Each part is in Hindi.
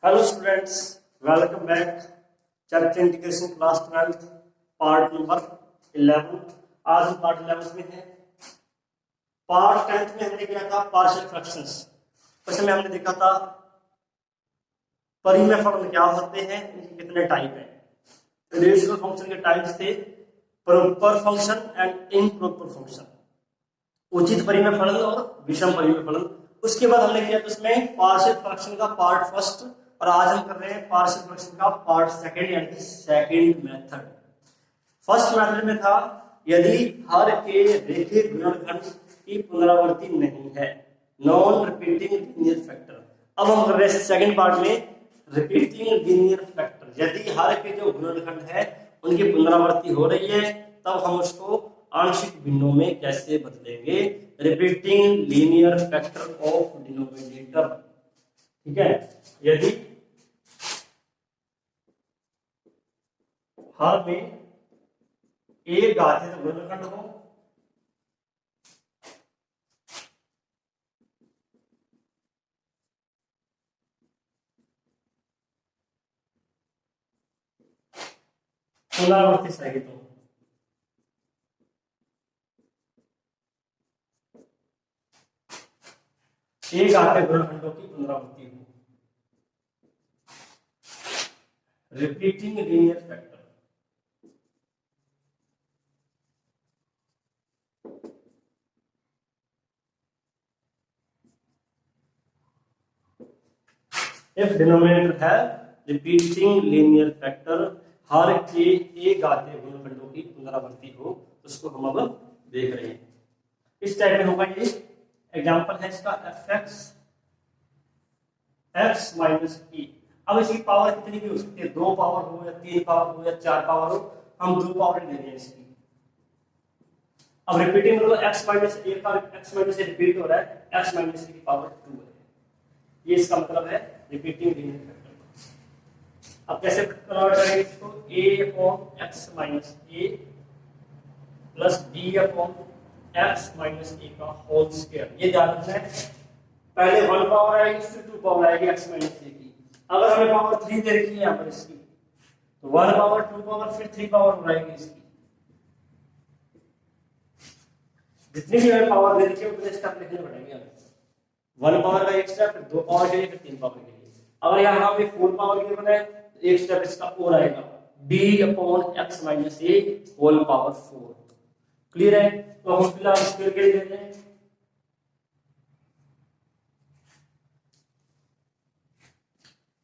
Hello students, welcome back. Chapter integration class 12 part number 11। आज हम पार्ट 11 में हैं। पार्ट 10 में हमने किया था पार्शियल फ्रैक्शंस। उसमें हमने देखा था परिमेय फलन क्या होते हैं, इनके कितने टाइप हैं। रेशनल फंक्शन के टाइप्स थे proper function and improper function, उचित परिमेय फलन और विषम परिमेय फलन। उसके बाद हमने किया उसमें पार्शियल फ्रैक्शन का पार्ट फर्स्ट, और आज हम कर रहे हैं पार्शियल फ्रैक्शन का पार्ट सेकंड, यानी कि सेकंड मेथड। फर्स्ट मेथड में था यदि हर के रेखीय गुणनखंड की पुनरावृत्ति नहीं है, नॉन रिपीटिंग लीनियर फैक्टर। अब हम कर रहे हैं सेकंड पार्ट में रिपीटिंग लीनियर फैक्टर। यदि हर के जो गुणनखंड है उनकी पुनरावृत्ति हो रही है, तब हम उसको आंशिक भिन्नों में कैसे बदलेंगे। Repeating linear factor of denominator. ठीक है, यदि हर में एक घातीय गुणनखंड हो पुनरावृत्ति सहित हो, एक घातीय गुणनखंडों की पुनरावृत्ति हो, repeating linear factor. If denominator है रिपीटिंग लीनियर फैक्टर, हर के एक घातीय गुणनखंडों की पुनरावृत्ति हो, उसको हम अब देख रहे हैं। इस टाइप में होगा ये एग्जांपल है इसका fx x माइनस e। अब इसकी पावर कितनी भी हो सकती है, 2 पावर हो या 3 पावर हो या 4 पावर हो, हम 2 पावर ले रहे हैं इसकी। अब रिपीटिंग मतलब x माइनस a का x माइनस a रिपीट हो रहा है, x माइनस a की पावर 2 है। ये इसका मतलब है रिपीटिंग लीनियर फैक्टर। अब कैसे कन्वर्ट करेंगे इसको, a upon x minus a plus b upon x minus a का होल स्क्वायर। ये ध्यान रखना है, पहले 1 पावर आएगी फिर 2 पावर आएगी x माइनस a की। अगर हमें पावर 3 दे रखी है यहाँ पर इसकी, तो 1 पावर 2 पावर फिर 3 पावर आएगी इसकी। जितनी भी हमें पावर दे रखी है उतने स्टेप लिखने पड़ेंगे हमें। 1 पावर का एक स्टेप, फिर 2 पावर के लिए, फिर 3 पावर के लिए। अगर यहाँ पे 4 पावर के लिए बनाए तो एक स्टेप इसका और आएगा, b upon x minus a whole power 4। Clear है? तो हम फिलहाल स्क्वायर के लिए लेते हैं।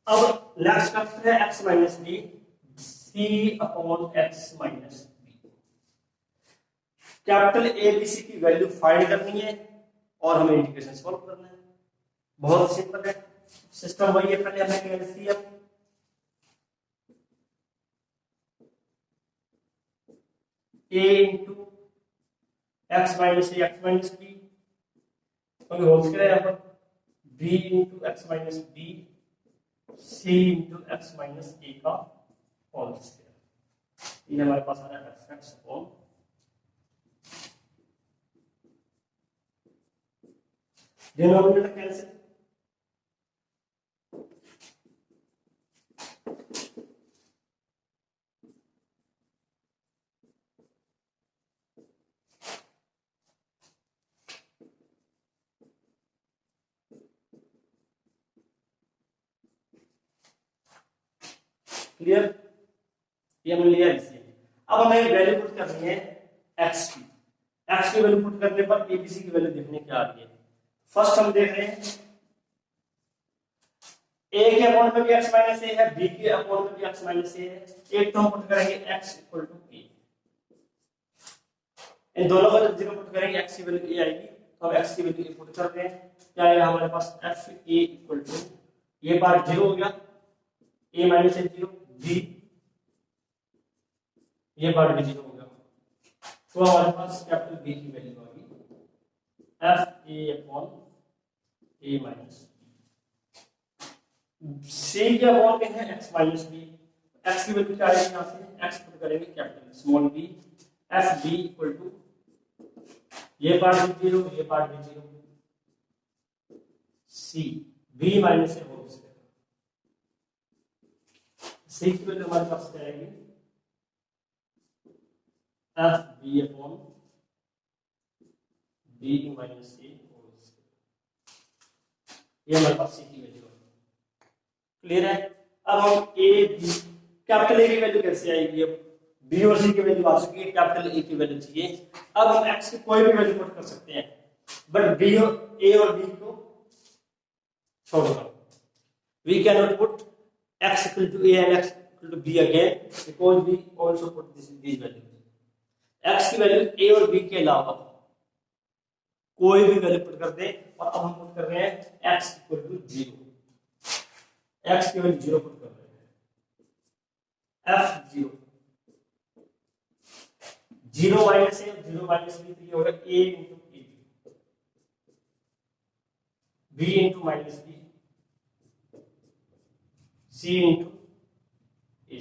अब नेक्स्ट स्टेप है x minus b, c upon x minus b। Capital A B C की वैल्यू फाइंड करनी है और हमें इंटीग्रेशन सॉल्व करना है। बहुत सिंपल है, सिस्टम वही है, पहले हमें LCM a into x minus a x minus b, whole square यहाँ पर b into x minus b c into x minus a का होल स्क्वायर। ये हमारे पास आ रहा है x upon denominator cancel, clear? ये हमने लिया इसे। अब हमें वैल्यू पुट करनी है x की। x की वैल्यू पुट करने पर abc की वैल्यू देखने क्या आ रही है। फर्स्ट हम देख रहे हैं a के अकाउंट में भी x माइनस a है, b के अकाउंट में भी x माइनस a है। एक तो हम पुट करेंगे x इक्वल टू a, इन दोनों को जब जीरो पुट करेंगे x की वैल्यू a आएगी, तो अब x की वैल्यू a पुट करते हैं। क्या आएगा हमारे पास f a इक्वल टू, ये पार्ट 0 हो गया, a माइनस a 0, b ये पार्ट भी 0 हो गया, तो हमारे पास कैपिटल B की वैल्यू आ गई f a upon a minus c के अपॉन में है x माइनस b। x की वैल्यू क्या आएगी, यहाँ से x पुट करेंगे capital small b, f b equal to ये पार्ट भी 0, ये पार्ट भी 0, c b minus a whole square. C की वैल्यू हमारे पास क्या आएगी, F B upon B minus A, ये हमारे पास सी की वैल्यू है। क्लियर है। अब हम ए बी, कैपिटल ए की वैल्यू कैसे आएगी, अब बी और सी की वैल्यू आ चुकी है, कैपिटल ए की वैल्यू चाहिए। अब हम एक्स की कोई भी वैल्यू पुट कर सकते हैं, बट बी और ए और बी को छोड़कर we can not put x equal to A and X equal to B again, because we also put these value. X की वैल्यू ए और बी के अलावा कोई भी वैल्यू पुट कर दे, और अब हम पुट कर रहे हैं एक्स इक्वल टू 0, एक्स की वैल्यू 0 पुट कर रहे हैं, f 0, 0 minus a 0 minus b, तो ये होगा a into a b into minus b c into a.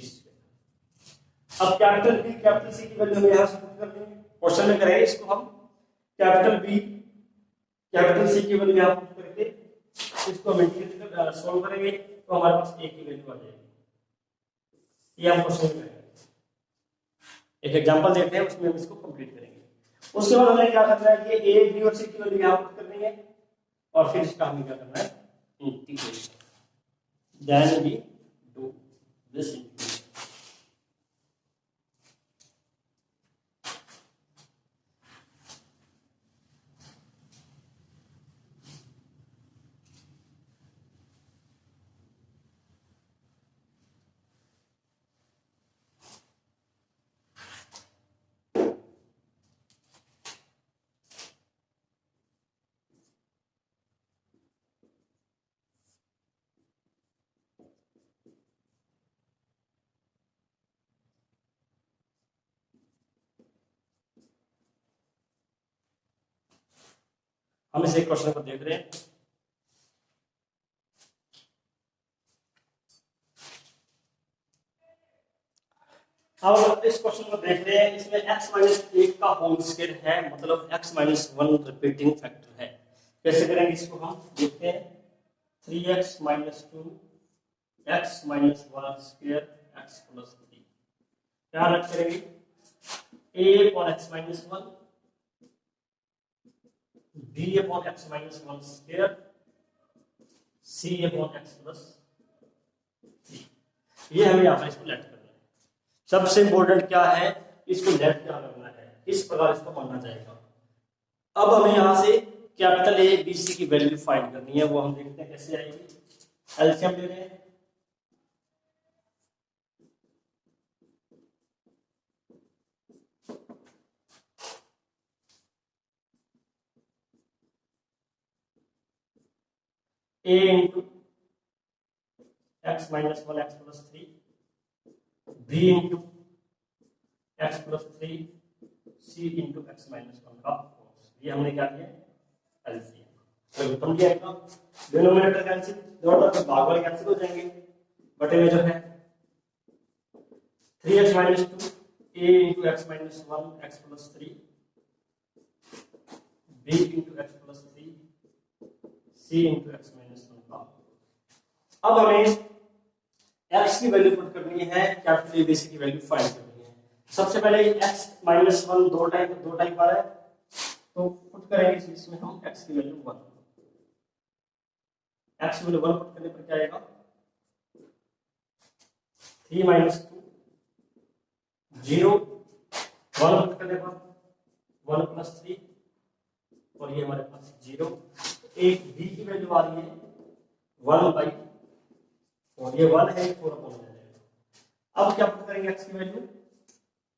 अब कैपिटल बी कैपिटल सी की वैल्यू हमें यहां से पुट कर देंगे, क्वेश्चन में करेंगे इसको हम, कैपिटल बी कैपिटल सी की वैल्यू यहां पुट करके इसको हम इंटीग्रेट सॉल्व करेंगे, तो हमारे पास ए की वैल्यू आ जाएगी। ये हम क्वेश्चन में करेंगे, एक एग्जांपल देखते हैं, उसमें हम इसको कंप्लीट करेंगे। उसके बाद हमें क्या करना है कि ए बी और सी की वैल्यू यहां पुट करनी है, और फिर इसका हमें क्या करना है, integration. Then we do this integration. हम इस एक क्वेश्चन को देख रहे हैं। अब इस क्वेश्चन को देख रहे हैं, इसमें x माइनस 1 का होल स्क्वायर है, मतलब x माइनस 1 रिपीटिंग फैक्टर है। कैसे करेंगे इसको हम देखते हैं, 3x minus 2 x minus 1 square x plus 3, क्या रख करेंगे, a upon x minus 1 b upon x minus 1 square c upon x plus 3। ये हमें यहाँ पर इसको लेट करना है। सबसे इंपॉर्टेंट क्या है, इसको लेट क्या करना है, इस प्रकार इसको मानना जाएगा। अब हमें यहाँ से कैपिटल ए बी सी की वैल्यू फाइंड करनी है, वो हम देखते हैं कैसे आएगी। एलसीएम ले रहे हैं, a into x minus 1 x plus 3, b into x plus 3, c into x minus 1 का होल। ये हमने क्या किया, एलसीएम। तो हम लिया डिनोमिनेटर कैंसिल, दोनों तरफ भाग वाले कैंसिल हो जाएंगे, बटे में जो है 3x minus 2 a into x minus 1 x plus 3 b into x plus 3 c into x minus 1 का। अब हमें x की वैल्यू पुट करनी है, कैपिटल ए बी सी की वैल्यू फाइंड करनी है। सबसे पहले x माइनस 1 दो टाइप आ रहा है, तो पुट करेंगे इसमें हम x की वैल्यू 1, x की वैल्यू 1 पुट करने पर क्या आएगा, 3 माइनस 2 0, 1 पुट करने पर 1 प्लस 3, और ये हमारे पास 0। एक b की वैल्यू आ रही है 1 बाई, और ये 1 है 4 अपॉन में जाएगा। अब क्या पुट करेंगे x की वैल्यू,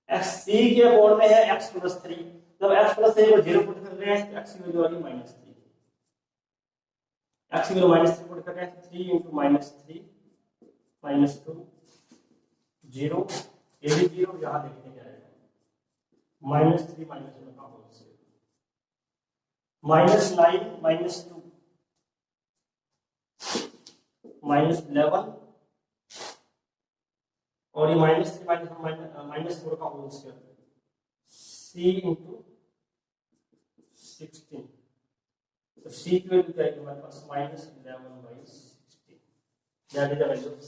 x c के अपॉन में है x प्लस 3, जब x प्लस 3 को 0 पुट कर रहे हैं तो x की वैल्यू आ रही है माइनस 3, x की वैल्यू माइनस 3 पुट कर रहे हैं, 3 इंटू माइनस 3 माइनस 2 0, ये भी 0, यहाँ देखते हैं क्या आएगा, माइनस 3 माइनस 1 का whole square, minus 9 minus 2 minus 11, और ये माइनस 3 माइनस 4 का होल स्क्वायर, c इंटू 16। तो c की वैल्यू क्या है हमारे पास, minus 11 by 16, that is the value of c।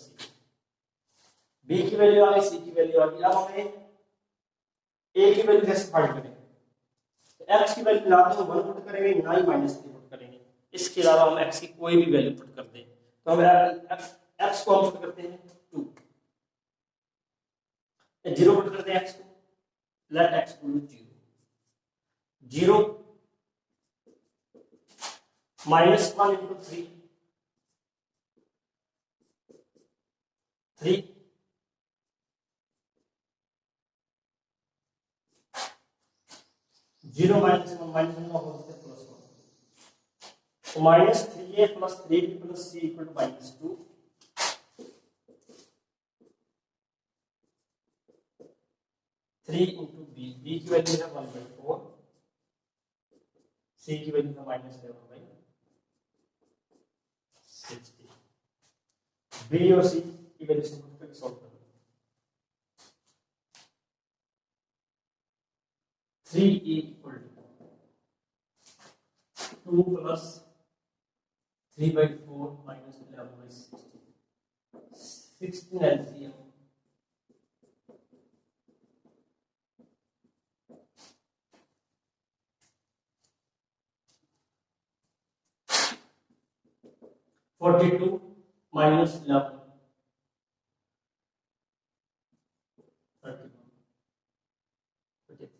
B की वैल्यू आ गई, सी की वैल्यू आ गई। अब हमें ए की वैल्यू कैसे फाइंड करें? एक्स की वैल्यू ना तो 1 पुट करेंगे ना ही -3 पुट करेंगे, इसके अलावा हम एक्स की कोई भी वैल्यू पुट कर दें। तो हम एक्स को हम पुट करते हैं 2, 0 पुट करते हैं एक्स को, late x equal to 0, 0 -1 into 3, 3 0 -1 -1 का होल स्क्वायर प्लस 1, तो -3a plus 3b plus c equal to -2, 3 into b, b की वैल्यू है 1/4, c की वैल्यू है -11/60, b और c की वैल्यू से करके सॉल्व करो। 3a equal to 2 plus 3/4 minus 11/60, 16 LCM, 42 minus 11, 31, 43,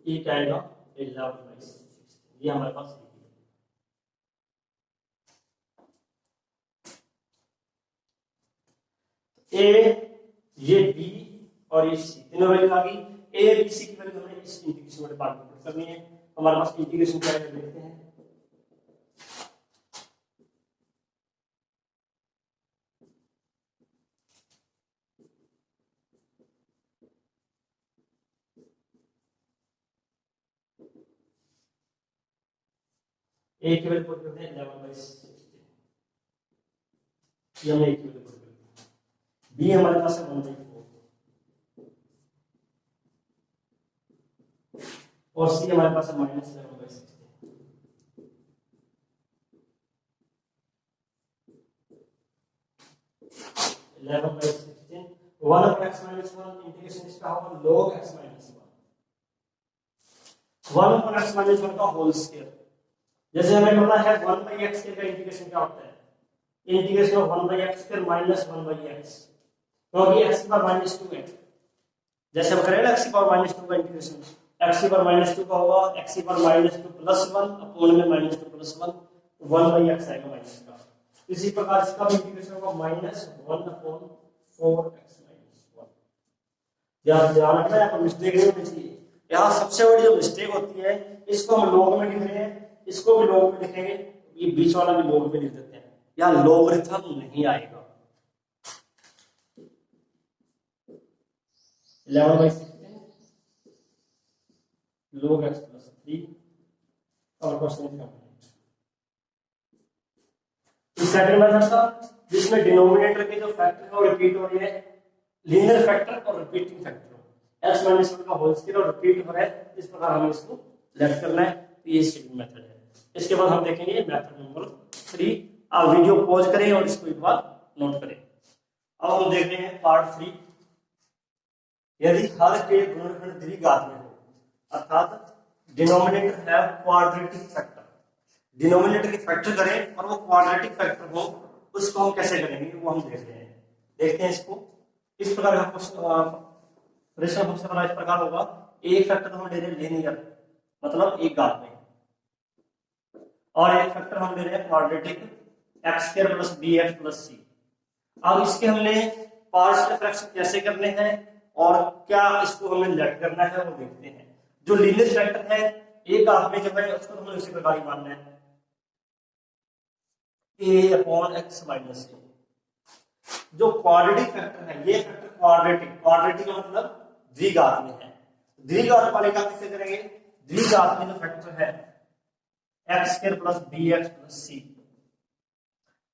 ये क्या आएगा 11/16, ये हमारे पास ए, ये बी और ये सी तीनों वैल्यू आ गई। ए बी सी की वैल्यू हमें इस इंटीग्रेशन वाले पार्ट में पुट करनी है। हमारे पास इंटीग्रेशन क्या है देखते हैं। ए की वैल्यू पुट करते हैं 11/16, ये हमने ए की वैल्यू पुट कर दी। बी हमारे पास है 1/4 और सी हमारे पास है -11/16, 11/16, 1/x-1 इंटीग्रेशन इसका होगा log x-1, 1/x-1 का होल स्क्वायर। जैसे हमें पता है 1/x का इंटीग्रेशन क्या होता है, integration of 1/x square minus 1/x, क्योंकि x की पावर -2 है। जैसे हम करेंगे x की पावर -2 का इंटीग्रेशन, x की पावर -2 का होगा x की पावर -2 + 1 अपॉन में -2 + 1, 1/x आएगा माइनस का। इसी प्रकार इसका भी इंटीग्रेशन होगा -1/4x-1। ध्यान रखना यहाँ पर मिस्टेक नहीं होनी चाहिए। यहाँ सबसे बड़ी जो मिस्टेक होती है, इसको हम लॉग में लिख रहे हैं, इसको भी लॉग में लिखेंगे, ये बीच वाला भी लॉग में लिख देते हैं, यहाँ लॉगरिथम नहीं आएगा। 11/16 log x + 3 और क्वेश्चन कंप्लीट। इस सेकंड मेथड था जिसमें डिनोमिनेटर के जो फैक्टर है वो रिपीट हो रही है, लीनियर फैक्टर और रिपीटिंग फैक्टर x - 1 का होल स्क्वायर और रिपीट हो रहा है, इस प्रकार हमें इसको लेट करना है। तो ये सेकंड मेथड है। इसके बाद हम देखेंगे मेथड नंबर 3। आप वीडियो पॉज करें और इसको एक बार नोट करें। अब हम देख रहे हैं पार्ट 3। यदि हर के गुणनखंड द्विघात में हो, अर्थात डिनोमिनेटर है क्वाड्रेटिक फैक्टर, डिनोमिनेटर के फैक्टर करें और वो क्वाड्रेटिक फैक्टर हो, उसको हम कैसे करेंगे वो हम देख रहे हैं। देखते हैं इसको। इस प्रकार का रेशनल फंक्शन हमारा इस प्रकार होगा, एक फैक्टर हम ले रहे हैं लीनियर, मतलब एक घात में, और एक फैक्टर हम ले रहे हैं क्वाड्रेटिक x² + bx + c। अब इसके हमने पार्शियल फ्रैक्शन कैसे करने हैं और क्या इसको हमें लेट करना है वो देखते हैं। जो लीनियर फैक्टर है एक घात में जो है उसको हमें उसी प्रकार ही मानना है, a/x - a। जो क्वाड्रेटिक फैक्टर है, ये फैक्टर क्वाड्रेटिक का मतलब द्विघात में है। द्विघात वाले का कैसे करेंगे, द्विघात में जो फैक्टर है x² + bx + c,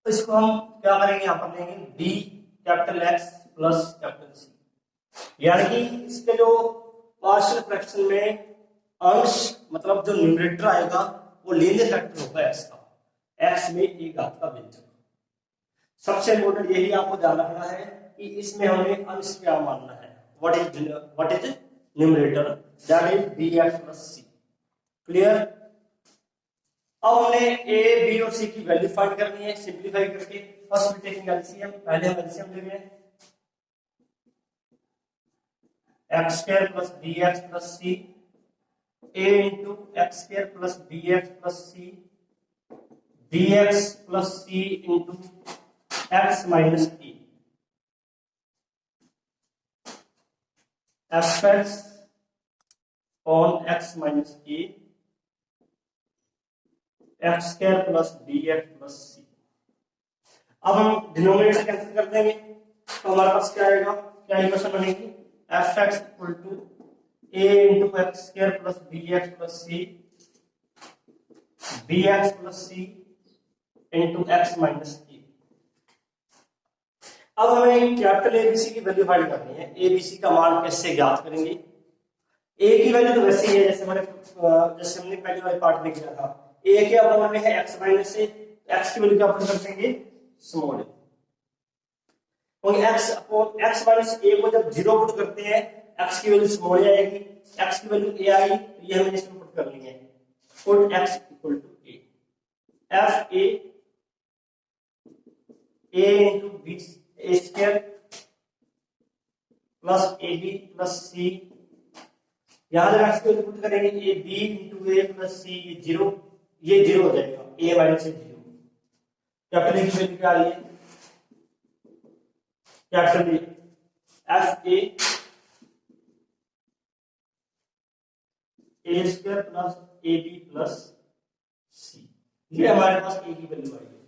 तो इसको हम क्या करेंगे, यहां पर लेंगे b X + C, यानी कि इसके जो पार्शियल फ्रैक्शन में अंश मतलब जो न्यूमरेटर आएगा वो लीनियर फैक्टर होगा x का, x में एक घात का व्यंजक। सबसे इम्पोर्टेंट यही आपको ध्यान रखना है कि इसमें हमें अंश क्या मानना है, what is numerator, that is bx plus C. Clear. अब हमने ए बी और सी की वैल्यू फाइंड करनी है सिंप्लीफाई करके। फर्स्ट वी टेकिंग एलसीएम, पहले हम एलसीएम ले रहे हैं। X square plus b x plus c, a into x square plus b x plus c, b x plus c into x minus e, f x on x minus a, x square plus b x plus c. अब हम डिनोमिनेटर कैंसिल कर देंगे तो हमारे पास क्या आएगा, क्या इक्वेशन बनेगी, f x equal to a into x square plus b x plus c, b x plus c into x minus e. अब हमें कैपिटल एबीसी की वैल्यू फाइंड करनी है। एबीसी का मान कैसे ज्ञात करेंगे, ए की वैल्यू तो वैसे ही है जैसे हमने पहले वाले पार्ट में किया था। ए के अपॉन में है एक्स माइनस ए, एक्स की वैल्यू क्या पुट कर देंगे, स्मॉल ए। क्योंकि एक्स अपॉन एक्स माइनस ए को जब जीरो पुट करते हैं एक्स की वैल्यू स्मॉल ए आएगी, एक्स की वैल्यू ए आई तो ये हमें इसमें पुट करनी है। Put x equal to a, f a into b a square plus a b plus c, यहां जब एक्स की वैल्यू पुट करेंगे a b into a plus c, ये जीरो हो जाएगा, a minus a zero. Capital a की वैल्यू क्या आ रही है, capital f a square plus a b plus c, ये हमारे पास ए की वैल्यू आई है।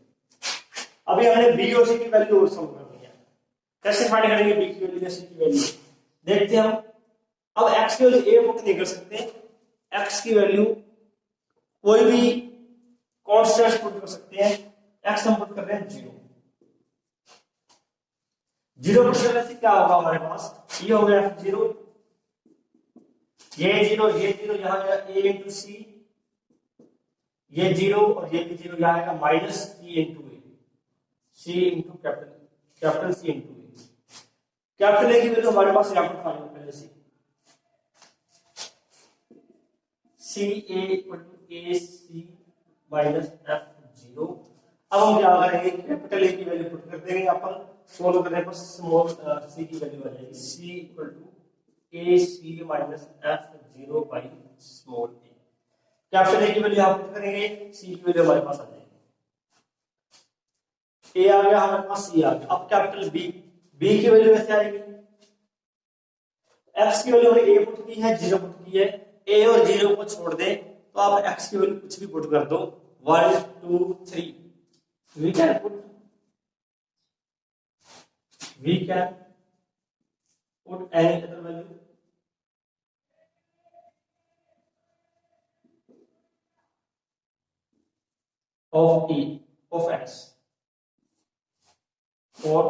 अभी हमने बी और सी की वैल्यू और सम करनी है। कैसे फाइंड करेंगे बी की वैल्यू सी की वैल्यू, देखते हैं हम। अब एक्स की वैल्यू ए पुट नहीं कर सकते, एक्स की वैल्यू कोई भी कांस्टेंट पुट कर सकते हैं। एक्स हम पुट कर रहे हैं जीरो, जीरो पुट करने से क्या होगा हमारे पास, ये हो गया जीरो, ये जीरो यहां आएगा ए इंटू सी, ये जीरो और ये भी जीरो यहां आएगा minus c into a, c into capital c into a. Capital a की वैल्यू हमारे पास यहां पर फाइंड पहले c a equal to a c minus f zero. अब हम क्या करेंगे, कैपिटल ए की वैल्यू पुट कर देंगे, अपन सोल्व करने पर स्मॉल सी की वैल्यू आ जाएगी, c equal to a c minus f zero by small a. Capital a की वैल्यू आप पुट करेंगे, सी की वैल्यू हमारे पास आ जाएगी, ए आ गया हमारे पास, सी आ गया। अब कैपिटल बी, बी की वैल्यू कैसे आएगी, एक्स की वैल्यू हमने ए पुट की है, जीरो पुट की है, ए और जीरो को छोड़ दे तो आप एक्स की वैल्यू कुछ भी पुट कर दो, 1 2 3, we can put any other value of e of x for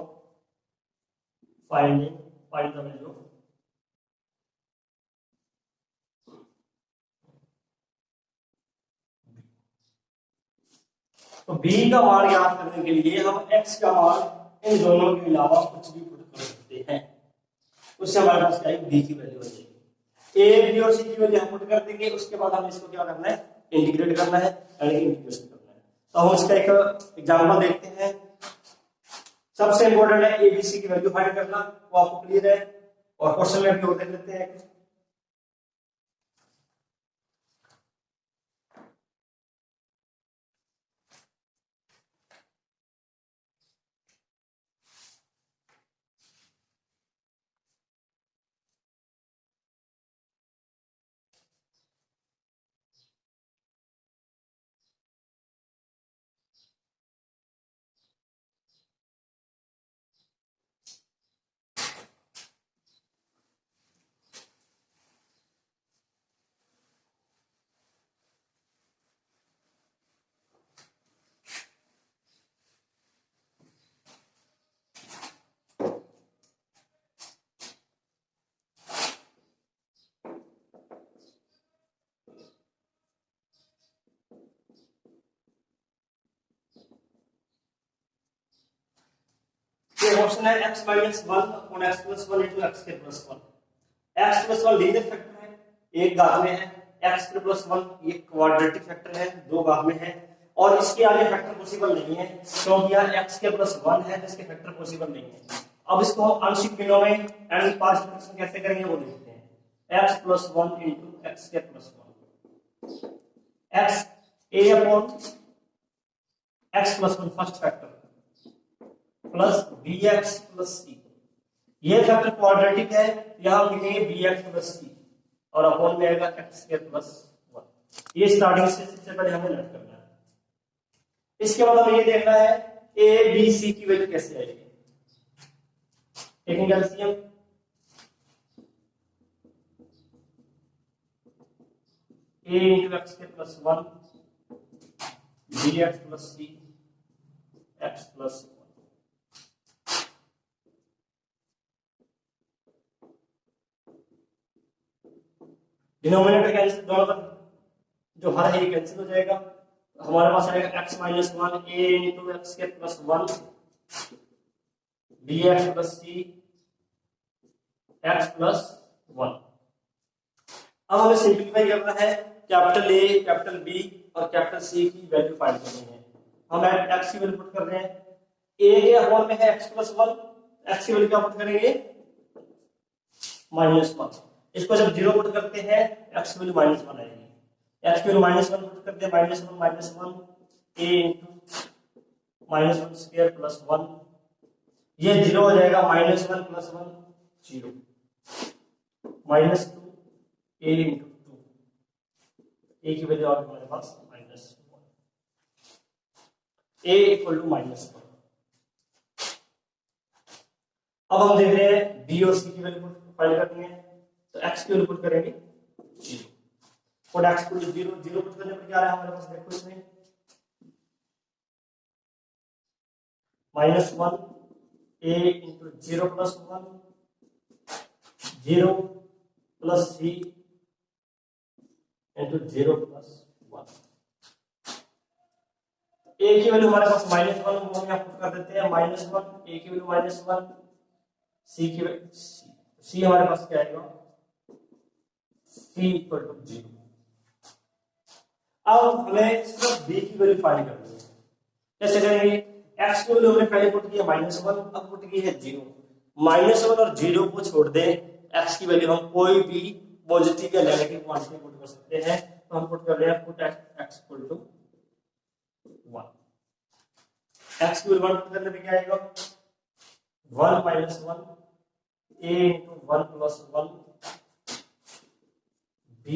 find the value तो b का मान ज्ञात करने के लिए हम x का मान इन दोनों के अलावा कुछ भी पुट कर सकते हैं, उससे हमारे पास क्या है, b की वैल्यू आ जाएगी। a b और c की वैल्यू हम पुट कर देंगे, उसके बाद हमें इसको क्या करना है, इंटीग्रेट करना है यानी कि इंटीग्रेशन करना है। तो हम इसका एक एग्जांपल देखते हैं। सबसे इंपॉर्टेंट है abc की वैल्यू फाइंड करना, वो आपको क्लियर है और क्वेश्चन में भी और देख लेते हैं। ये क्वेश्चन है x minus one upon x plus one into x के plus one. X plus one linear factor है, एक घात में है, एक्स प्लस वन ये क्वाड्रेटिक फैक्टर है, दो घात में है, और इसके आगे फैक्टर पॉसिबल नहीं है क्योंकि यहाँ एक्स के प्लस वन है तो इसके फैक्टर पॉसिबल नहीं है। अब इसको हम आंशिक भिन्नों में यानी पार्शियल फ्रैक्शन कैसे करेंगे वो देखते हैं। X plus one into x के plus one, x a upon x plus one first factor plus b x plus c, ये फैक्टर क्वाड्रेटिक है, यहां लिखेंगे बी एक्स प्लस सी और अपॉन में आएगा एक्स के प्लस वन। ये स्टार्टिंग से सबसे पहले हमें नोट करना है। इसके बाद हमें ये देखना है ए बी सी की वैल्यू कैसे आएगी। Taking LCM, a into x के plus one b x plus c x plus one. Denominator cancel, दोनों का जो हर है कैंसिल हो जाएगा, हमारे पास आएगा x minus one a into x के plus one b x plus c x plus one. अब हमें सिंप्लीफाई करना है, कैपिटल ए कैपिटल बी और कैपिटल सी की वैल्यू फाइंड करनी है। हम एक्स की वैल्यू पुट कर रहे हैं, ए के अपॉन में है एक्स प्लस वन, एक्स की वैल्यू क्या पुट करेंगे माइनस वन। इसको जब जीरो पुट करते हैं एक्स की वैल्यू माइनस वन आएगी, एक्स की वैल्यू माइनस वन पुट करते हैं minus one a into minus one square plus one, ये जीरो हो जाएगा minus one plus one zero, minus two a into two, a की वैल्यू आ गई हमारे पास minus one, a equal to minus one. अब हम देख रहे हैं बी और सी की वैल्यू फाइंड करनी है, तो x की वैल्यू पुट करेंगे जीरो और x को जीरो जीरो पुट करने पर क्या आ रहा है हमारे पास, देखो इसमें minus one a into zero plus one zero plus c into zero plus one. A की वैल्यू हमारे पास माइनस वन, हम यहाँ पुट कर देते हैं माइनस वन, ए की वैल्यू माइनस वन, सी की वैल्यू सी हमारे पास क्या आएगा c इक्वल टू जीरो। अब हमें सिर्फ b की वैल्यू फाइंड करनी है, कैसे करेंगे, x की वैल्यू हमने पहले पुट किया माइनस वन, अब पुट की है जीरो, माइनस वन और जीरो को छोड़ दें, x की वैल्यू हम कोई भी पॉजिटिव या नेगेटिव क्वांटिटी पुट कर सकते हैं, तो हम पुट कर रहे हैं put x equal to one. x की वैल्यू वन पुट करने पे क्या आएगा one minus one a into one plus one b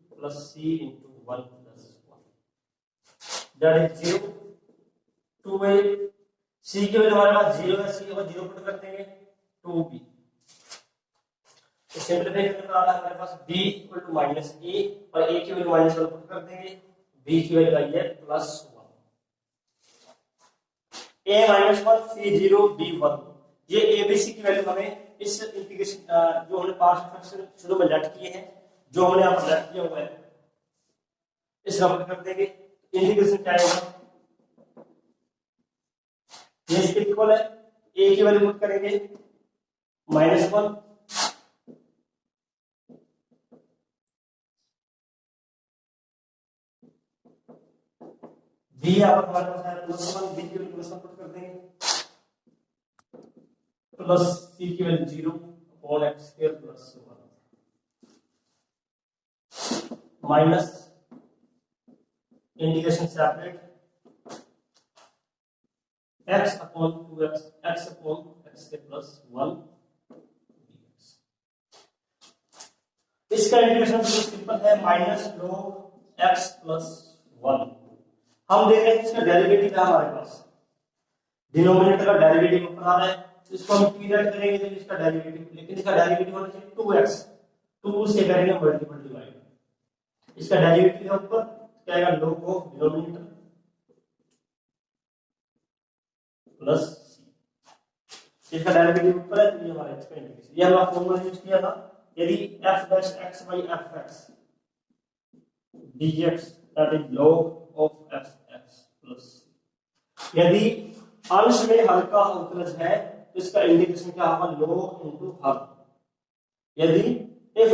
plus c into 1 plus 1 that is 0 2a c की वैल्यू हमारे पास 0 है, c को 0 पुट कर देंगे 2b, तो सिंपलीफाई करने पर आ रहा है हमारे पास b equal to minus a और a की वैल्यू माइनस 1 पुट कर देंगे, b की वैल्यू आई है plus 1, a minus 1 c 0 b 1। ये a b c की वैल्यू हमें इस इंटीग्रेशन जो हमने पार्शियल फ्रैक्शन शुरू में लेट किए हैं, जो हमने यहाँ पर लेट किया हुआ है, इसका पुट कर देंगे, इंटीग्रेशन क्या आएगा ये इसके इक्वल है, a की वैल्यू पुट करेंगे माइनस वन b यहाँ पर हमारे पास है प्लस वन, b की वैल्यू प्लस वन पुट कर देंगे प्लस c की value zero upon x square plus one minus integration separate x upon 2x x upon x के प्लस 1 dx। इसका इंटीग्रेशन तो सिंपल है, माइनस log x प्लस 1। हम देख रहे हैं इसका डेरिवेटिव है हमारे पास, डिनोमिनेटर का डेरिवेटिव ऊपर आ रहा है, तो इसको हम p लेट करेंगे तो इसका डेरिवेटिव, लेकिन इसका डेरिवेटिव होना चाहिए 2x, 2 से करेंगे मल्टीपल डिवाइड, इसका डेरिवेटिव है ऊपर क्या आएगा log of denominator plus c, इसका डेरिवेटिव ऊपर है तो ये हमारा x का इंटीग्रेशन, ये हमने फॉर्मूला यूज किया था, यदि f dash x by fx dx that is log of fx plus, यदि अंश में हल्का अवकलज है तो इसका इंटीग्रेशन क्या होगा, log into हर। यदि if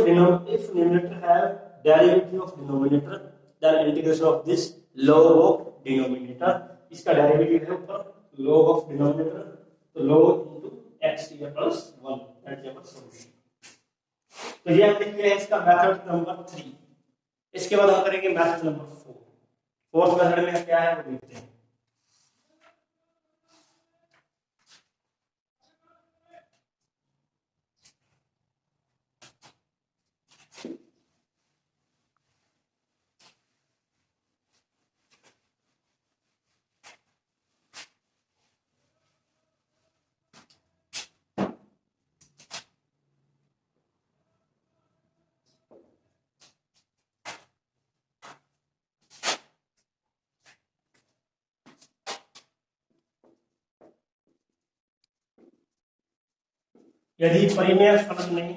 numerator have derivative of denominator then integration of this log of denominator, इसका डेरिवेटिव है ऊपर log of denominator, तो log into x plus 1, that is our solution. तो ये हमने किया है इसका मेथड नंबर 3। इसके बाद हम करेंगे मेथड नंबर 4। फोर्थ मेथड में क्या है वो देखते हैं। यदि परिमेय फलन में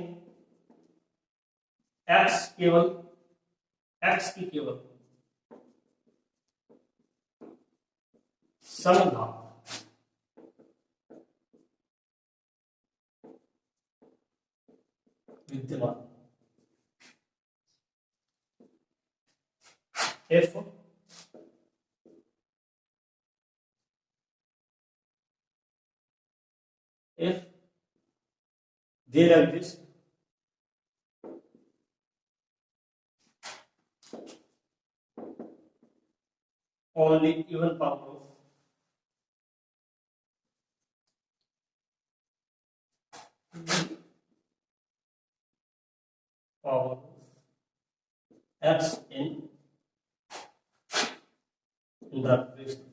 x की केवल समघात विद्यमान f there exists only even power of x in the rational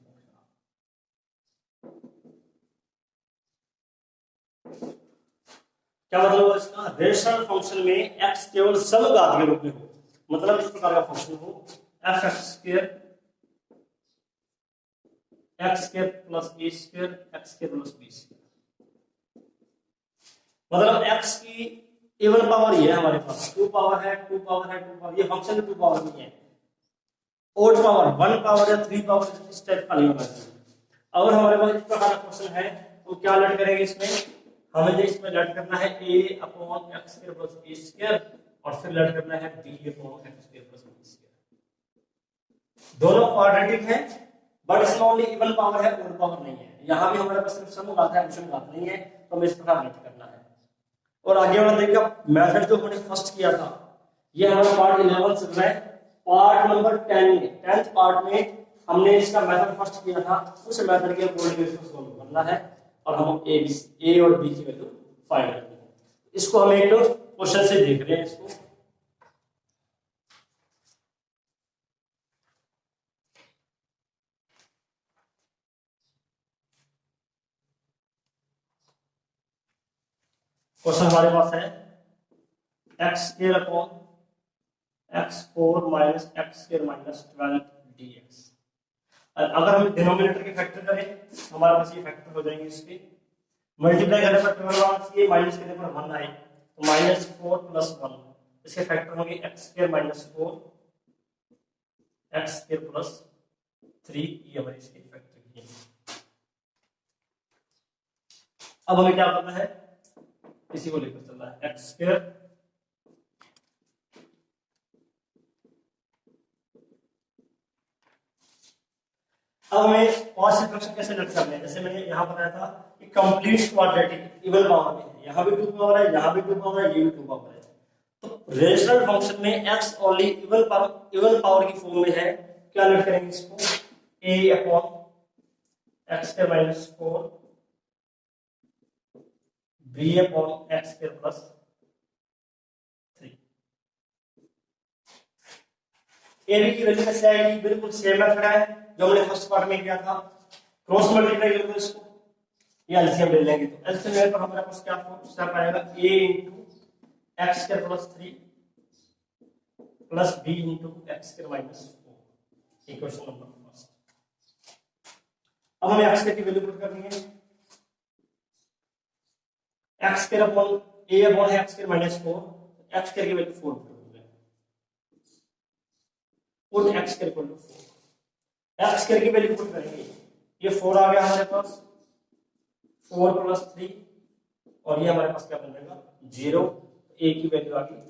क्या मतलब इसका, रेशनल फंक्शन में x केवल समघात के रूप में हो, मतलब इस प्रकार का फंक्शन हो f(x square plus a square x square plus b square, मतलब x की इवन पावर ये है हमारे पास, 2 पावर है, 2 पावर है, 2 पावर, ये फंक्शन में 2 पावर नहीं है, ओड पावर 1 पावर या 3 पावर इस टाइप का नहीं होना चाहिए। अगर हमारे पास इस प्रकार का क्वेश्चन है तो क्या लट करेंगे इसमें, हमें इसमें लट करना है a upon x square plus b square और फिर लट करना है b upon x square plus b square. दोनों क्वाड्रेटिक है बट इसमें ओनली इवन पावर है, ओड पावर नहीं है। यहाँ भी हमारे पास सिर्फ समघात है, विषम घात नहीं है, तो हमें इस प्रकार लट करना है। और आगे वाला देखिए मेथड जो हमने फर्स्ट किया था, ये हमारा पार्ट 11 चल रहा है, पार्ट नंबर 10th पार्ट में हमने इसका मेथड फर्स्ट किया था, उस मेथड के अकॉर्डिंग इसको सॉल्व करना है और हम ए और बी की वैल्यू फाइंड करनी है। इसको हम एक क्वेश्चन से देख रहे हैं। इसको क्वेश्चन हमारे पास है x square upon x4 minus x square minus 12 dx। अगर हम डिनोमिनेटर के फैक्टर करें हमारे पास ये फैक्टर हो जाएंगे, इसके मल्टीप्लाई करने पर 12 आना चाहिए, माइनस करने पर 1 आए, तो -4 + 1, इसके फैक्टर होंगे x square minus 4 x square plus 3, ये हमारे इसके फैक्टर हैं। अब हमें क्या करना है, इसी को लेकर चलना है x स्क्वायर अब हमें पॉजिटिव फ्रैक्शन कैसे लट करने हैं, जैसे मैंने यहाँ बताया था कि कंप्लीट क्वाड्रेटिक इवन पावर में है, यहाँ भी 2 पावर है, यहाँ भी 2 पावर है, ये भी 2 पावर है, तो रेशनल फंक्शन में x ओनली इवन पावर की फॉर्म में है, क्या लट करेंगे इसको, a upon x square minus 4 b upon x square plus 3। a b की वैल्यू कैसे आएगी, बिल्कुल सेम मेथड है जो हमने फर्स्ट पार्ट में किया था, क्रॉस मल्टीप्लाई कर दो इसको, ये एलसीएम ले लेंगे, तो एलसीएम लेने पर हमारे पास क्या स्टेप आएगा, a into x square plus 3 plus b into x square minus 4, equation number first. अब हमें x की वैल्यू पुट करनी है, x square upon a upon x square minus 4, x square की value 4 put x square equal to 4, x square की वैल्यू पुट करेंगे, ये 4 आ गया हमारे पास, 4 प्लस 3 और ये हमारे पास क्या बन जाएगा 0, ए की वैल्यू आ गई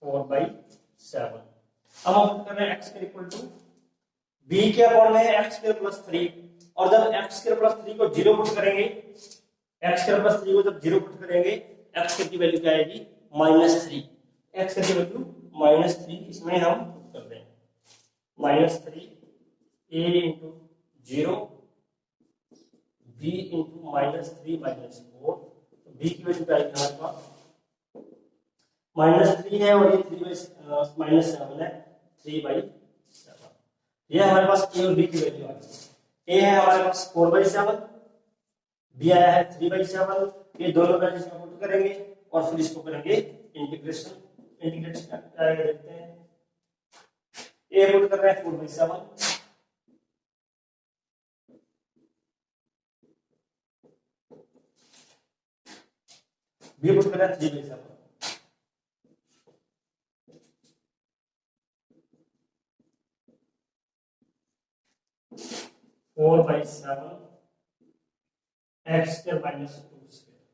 4/7। अब हम पुट कर रहे हैं x के इक्वल टू b के अपॉन में x स्क्वायर प्लस 3, और जब x स्क्वायर प्लस 3 को 0 पुट करेंगे, x स्क्वायर प्लस 3 को जब 0 पुट करेंगे, x स्क्वायर की वैल्यू क्या आएगी -3, x स्क्वायर की वैल्यू -3, इसमें हम पुट कर दें -3 a इंटू 0 b इंटू -3 -4, तो b की वैल्यू क्या आएगी हमारे पास -3 है और ये 3/7 है 3/7। ये हमारे पास a और b की वैल्यू आ गई। a है हमारे पास 4/7, b आया है 3/7। ये दोनों वैल्यूज को पुट करेंगे और फिर इसको करेंगे इंटीग्रेशन क्या आएगा देखते हैं। a पुट कर रहे हैं 4/7, b पुट कर रहे हैं 3/7। 4/7 x square minus 2 square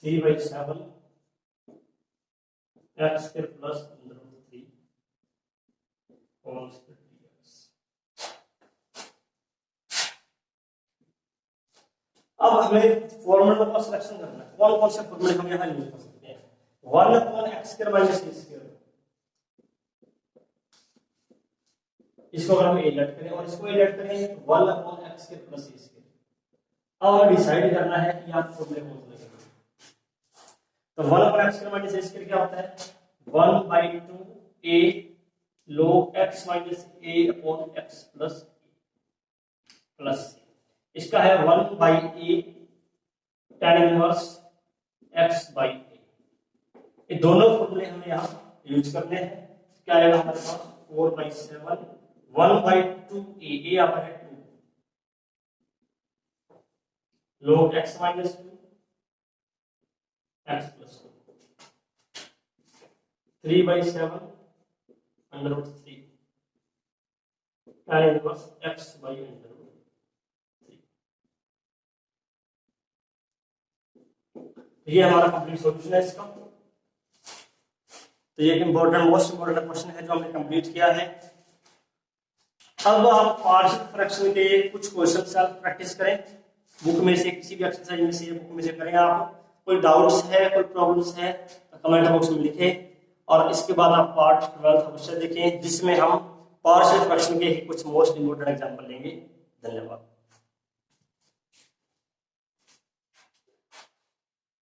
3/7 x square plus 3 whole square dx। अब हमें फॉर्मूला का सिलेक्शन करना है। कौन कौन से फॉर्मूले हम यहाँ यूज कर सकते हैं। 1/x square minus a square, इसको अगर हम a लेट करें और इसको a लेट करें 1/x square plus a square. अब हमें डिसाइड करना है कि आप फॉर्मूले कौन से लगेंगे। तो 1/x square minus a square क्या होता है 1/2 a log x minus a upon x plus इसका है 1/a tan inverse x by a। ये दोनों फॉर्मूले हमें यहाँ यूज करने हैं। क्या आएगा हमारे पास 4/7 1/2a, यहाँ पर है 2 log x minus 2 x plus 2 3/7 √3 tan inverse x by √3। ये हमारा कंप्लीट सॉल्यूशन है इसका। तो ये इंपॉर्टेंट मोस्ट इंपॉर्टेंट क्वेश्चन है जो हमने कंप्लीट किया है। अब आप पार्शियल फ्रैक्शन के कुछ क्वेश्चन सेल्फ प्रैक्टिस करें, बुक में से किसी भी एक्सरसाइज में से बुक में से करें। आप कोई डाउट्स है कोई प्रॉब्लम्स है तो कमेंट बॉक्स में लिखें, और इसके बाद आप पार्ट 12 अवश्य देखें जिसमें हम पार्शियल फ्रैक्शन के कुछ मोस्ट इंपॉर्टेंट एग्जांपल लेंगे। धन्यवाद।